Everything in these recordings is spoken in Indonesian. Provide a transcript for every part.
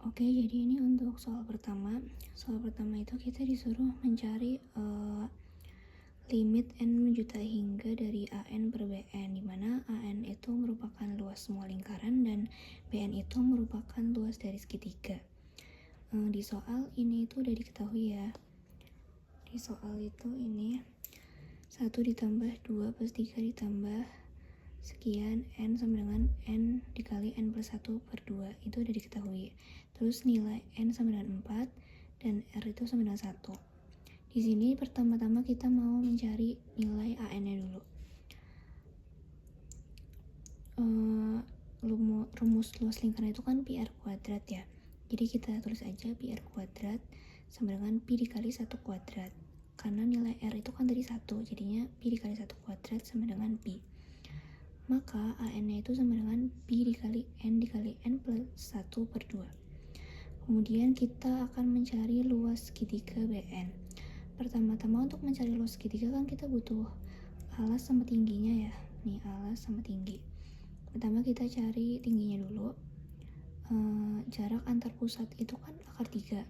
Oke, jadi ini untuk soal pertama. Soal pertama itu kita disuruh mencari limit n menjuta hingga dari AN per BN, di mana AN itu merupakan luas semua lingkaran dan BN itu merupakan luas dari segitiga. Di soal ini itu udah diketahui ya. Di soal itu ini 1 ditambah 2 plus 3 ditambah sekian n sama dengan n dikali n plus 1 per 2 itu udah diketahui. Terus nilai n sama dengan 4 dan r itu sama dengan 1. Di sini pertama-tama kita mau mencari nilai AN-nya dulu. Rumus luas lingkaran itu kan pi r kuadrat ya. Jadi kita tulis aja pi r kuadrat sama dengan pi dikali 1 kuadrat. Karena nilai r itu kan tadi 1, jadinya pi dikali 1 kuadrat sama dengan pi. Maka AN-nya itu sama dengan pi dikali n plus 1 per 2. Kemudian kita akan mencari luas segitiga BN. Pertama-tama untuk mencari luas segitiga kan kita butuh alas sama tingginya ya. Nih alas sama tinggi. Pertama kita cari tingginya dulu. Jarak antar pusat itu kan akar 3.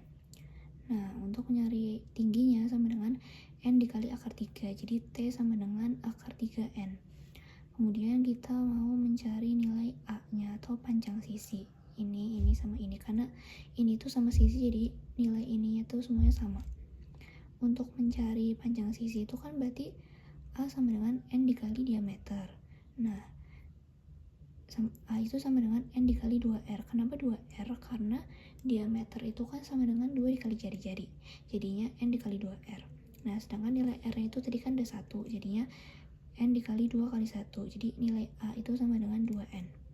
Nah, untuk mencari tingginya sama dengan n dikali akar 3. Jadi T sama dengan akar 3n. Kemudian kita mau mencari nilai A-nya atau panjang sisi. Ini sama ini. Karena ini tuh sama sisi, jadi nilai ininya tuh semuanya sama. Untuk mencari panjang sisi itu kan berarti A sama dengan n dikali diameter. Nah, A itu sama dengan n dikali 2R. Kenapa 2R? Karena diameter itu kan sama dengan 2 dikali jari-jari. Jadinya n dikali 2R. Nah, sedangkan nilai R-nya itu tadi kan ada 1. Jadinya n dikali 2 kali 1. Jadi nilai A itu sama dengan 2N.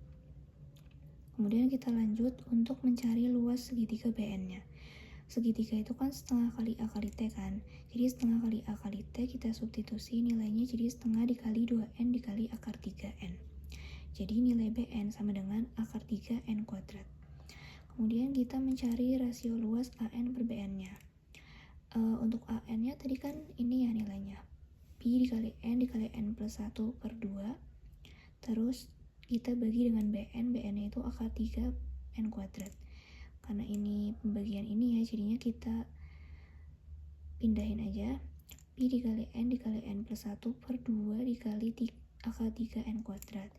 Kemudian kita lanjut untuk mencari luas segitiga BN-nya. Segitiga itu kan setengah kali A kali T kan. Jadi setengah kali A kali T kita substitusi nilainya jadi setengah dikali 2N dikali akar 3N. Jadi nilai BN sama dengan akar 3N kuadrat. Kemudian kita mencari rasio luas AN per BN-nya. Untuk AN-nya tadi kan ini ya nilainya. Pi dikali n plus 1 per 2. Terus kita bagi dengan BN. BN-nya itu akar 3N kuadrat. Karena ini pembagian ini ya, jadinya kita pindahin aja. Pi dikali n plus 1 per 2 dikali akar 3N kuadrat.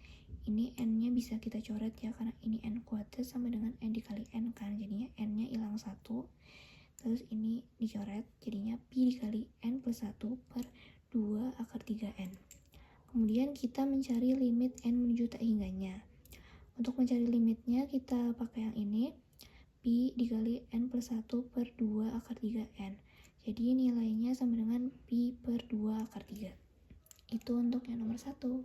Ini n-nya bisa kita coret ya, karena ini n kuadrat sama dengan n dikali n kan. Jadinya n-nya hilang 1. Terus ini dicoret, jadinya pi dikali n plus 1 per 2 akar 3N. Kemudian kita mencari limit n menuju tak hingganya. Untuk mencari limitnya kita pakai yang ini. Pi dikali n plus 1 per 2 akar 3N. Jadi nilainya sama dengan pi per 2 akar 3. Itu untuk yang nomor 1.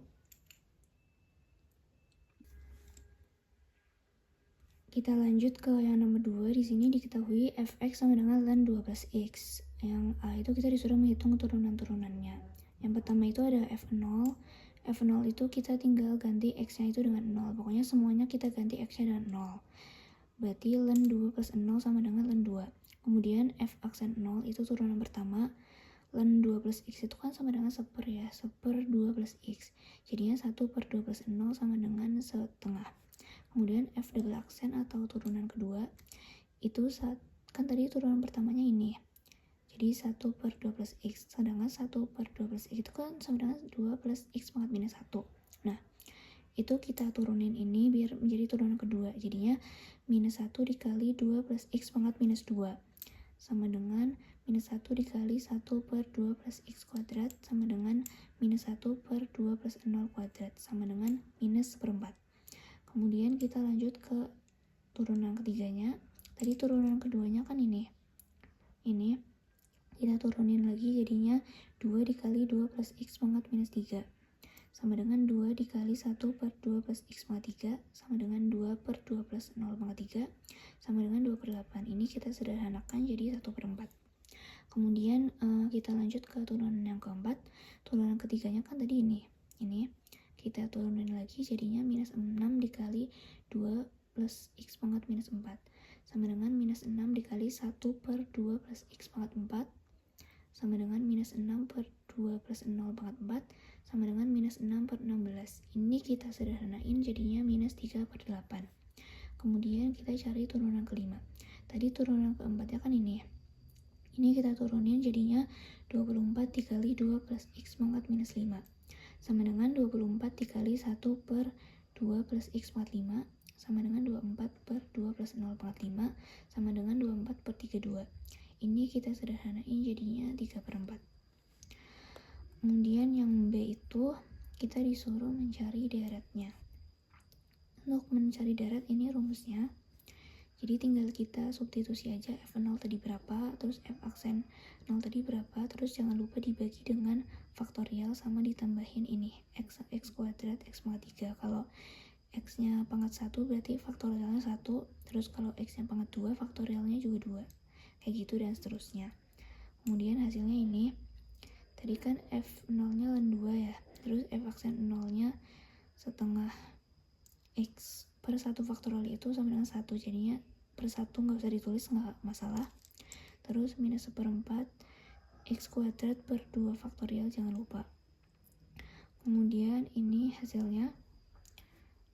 Kita lanjut ke yang nomor 2. Di sini diketahui fx sama dengan ln 2 plus x. Yang A itu kita disuruh menghitung turunan-turunannya. Yang pertama itu ada f0. F0 itu kita tinggal ganti x-nya itu dengan 0. Pokoknya semuanya kita ganti x-nya dengan 0. Berarti ln 2 plus 0 sama dengan ln 2. Kemudian f aksen 0 itu turunan pertama. Ln 2 plus x itu kan sama dengan 1 ya. 1 per 2 plus x. Jadinya 1 per 2 plus 0 sama dengan setengah. Kemudian f double aksen atau turunan kedua. Itu kan tadi turunan pertamanya ini. Jadi 1 per 2 plus x. Sedangkan 1 per 2 plus x itu kan sama dengan 2 plus x pangkat minus 1. Nah, itu kita turunin ini biar menjadi turunan kedua. Jadinya minus 1 dikali 2 plus x pangkat minus 2 sama dengan minus 1 dikali 1 per 2 plus x kuadrat sama dengan minus 1 per 2 plus 0 kuadrat sama dengan minus seperempat. Kemudian kita lanjut ke turunan ketiganya. Tadi turunan keduanya kan ini. Ini kita turunin lagi jadinya 2 dikali 2 plus x pangkat minus 3 sama dengan 2 dikali 1 per 2 plus x pangkat 3 sama dengan 2 per 2 plus 0 pangkat 3 sama dengan 2 per 8. Ini kita sederhanakan jadi 1 per 4. Kemudian kita lanjut ke turunan yang keempat. Turunan ketiganya kan tadi ini kita turunin lagi jadinya minus 6 dikali 2 plus x pangkat minus 4 sama dengan minus 6 dikali 1 per 2 plus x pangkat 4 sama dengan minus 6 per 2 plus 0 pangkat 4 sama dengan minus 6 per 16. Ini kita sederhanain jadinya minus 3 per 8. Kemudian kita cari turunan kelima. Tadi turunan keempatnya kan ini ya. Ini kita turunin jadinya 24 dikali 2 plus X pangkat minus 5 sama dengan 24 dikali 1 per 2 plus X pangkat 5 sama dengan 24 per 2 plus 0 pangkat 5 sama dengan 24 per 32. Ini kita sederhanain jadinya 3 per 4. Kemudian yang B itu kita disuruh mencari daratnya. Untuk mencari darat ini rumusnya, jadi tinggal kita substitusi aja F0 tadi berapa, terus F aksen 0 tadi berapa, terus jangan lupa dibagi dengan faktorial sama ditambahin ini, X kuadrat, X pangkat 3. Kalau X nya pangkat 1 berarti faktorialnya 1, terus kalau X nya pangkat 2 faktorialnya juga 2. Kayak gitu dan seterusnya. Kemudian hasilnya ini, tadi kan F0 nya ln 2 ya, terus F aksen 0 nya setengah X per 1 faktorial itu sama dengan 1, jadinya per 1 nggak usah ditulis, nggak masalah. Terus minus 1/4 X kuadrat per 2 faktorial, jangan lupa. Kemudian ini hasilnya,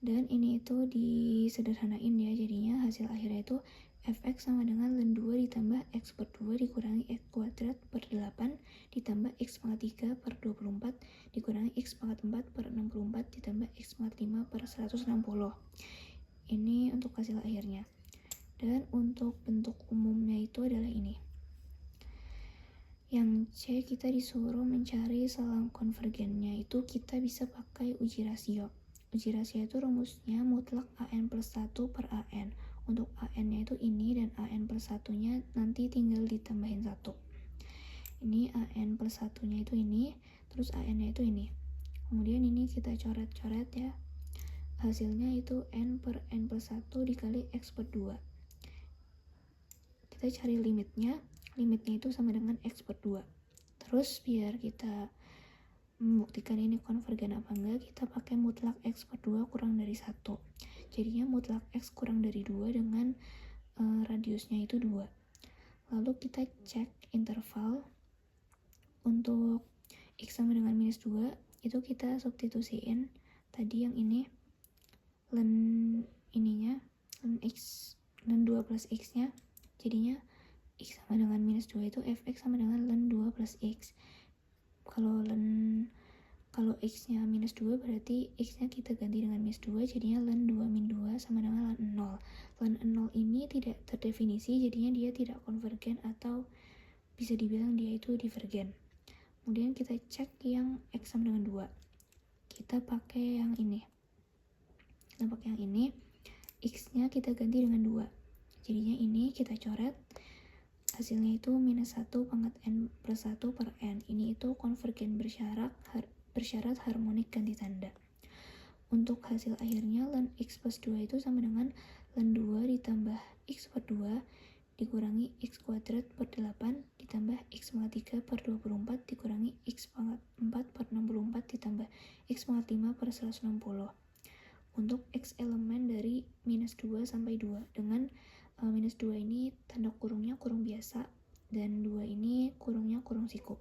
dan ini itu disederhanain ya, jadinya hasil akhirnya itu Fx sama dengan ln 2 ditambah X per 2 dikurangi X kuadrat per 8 ditambah X pangkat 3 per 24 dikurangi X pangkat 4 per 64 ditambah X pangkat 5 per 160. Ini untuk hasil akhirnya. Dan untuk bentuk umumnya itu adalah ini. Yang C kita disuruh mencari selang konvergennya, itu kita bisa pakai uji rasio. Uji rasio itu rumusnya mutlak AN plus 1 per AN. Untuk AN-nya itu ini dan AN plus 1-nya nanti tinggal ditambahin 1. Ini AN plus 1-nya itu ini, terus AN-nya itu ini. Kemudian ini kita coret-coret ya. Hasilnya itu N per N plus 1 dikali X per 2. Kita cari limitnya itu sama dengan X per 2. Terus biar kita membuktikan ini konvergen apa enggak, kita pakai mutlak X per 2 kurang dari 1. Jadinya mutlak X kurang dari 2 dengan radiusnya itu 2. Lalu kita cek interval untuk X sama dengan minus 2, itu kita substitusiin tadi yang ini ln ininya, ln X, ln 2 plus X nya, jadinya X sama dengan minus 2 itu Fx sama dengan ln 2 plus X. Kalau X nya minus 2 berarti X nya kita ganti dengan minus 2, jadinya ln 2 min 2 sama dengan ln 0. Ln 0 ini tidak terdefinisi, jadinya dia tidak konvergen atau bisa dibilang dia itu divergen. Kemudian kita cek yang X sama dengan 2. Kita pakai yang ini. X nya kita ganti dengan 2. Jadinya ini kita coret. Hasilnya itu minus 1 pangkat N plus 1 per N. Ini itu konvergen bersyarat harmonik ganti tanda. Untuk hasil akhirnya ln X plus 2 itu sama dengan ln 2 ditambah X per 2 dikurangi X kuadrat per 8 ditambah X pangkat 3 per 24 dikurangi X pangkat 4 per 64 ditambah X pangkat 5 per 160. Untuk X elemen dari minus 2 sampai 2 dengan minus 2 ini tanda kurungnya kurung biasa dan 2 ini kurungnya kurung sikup.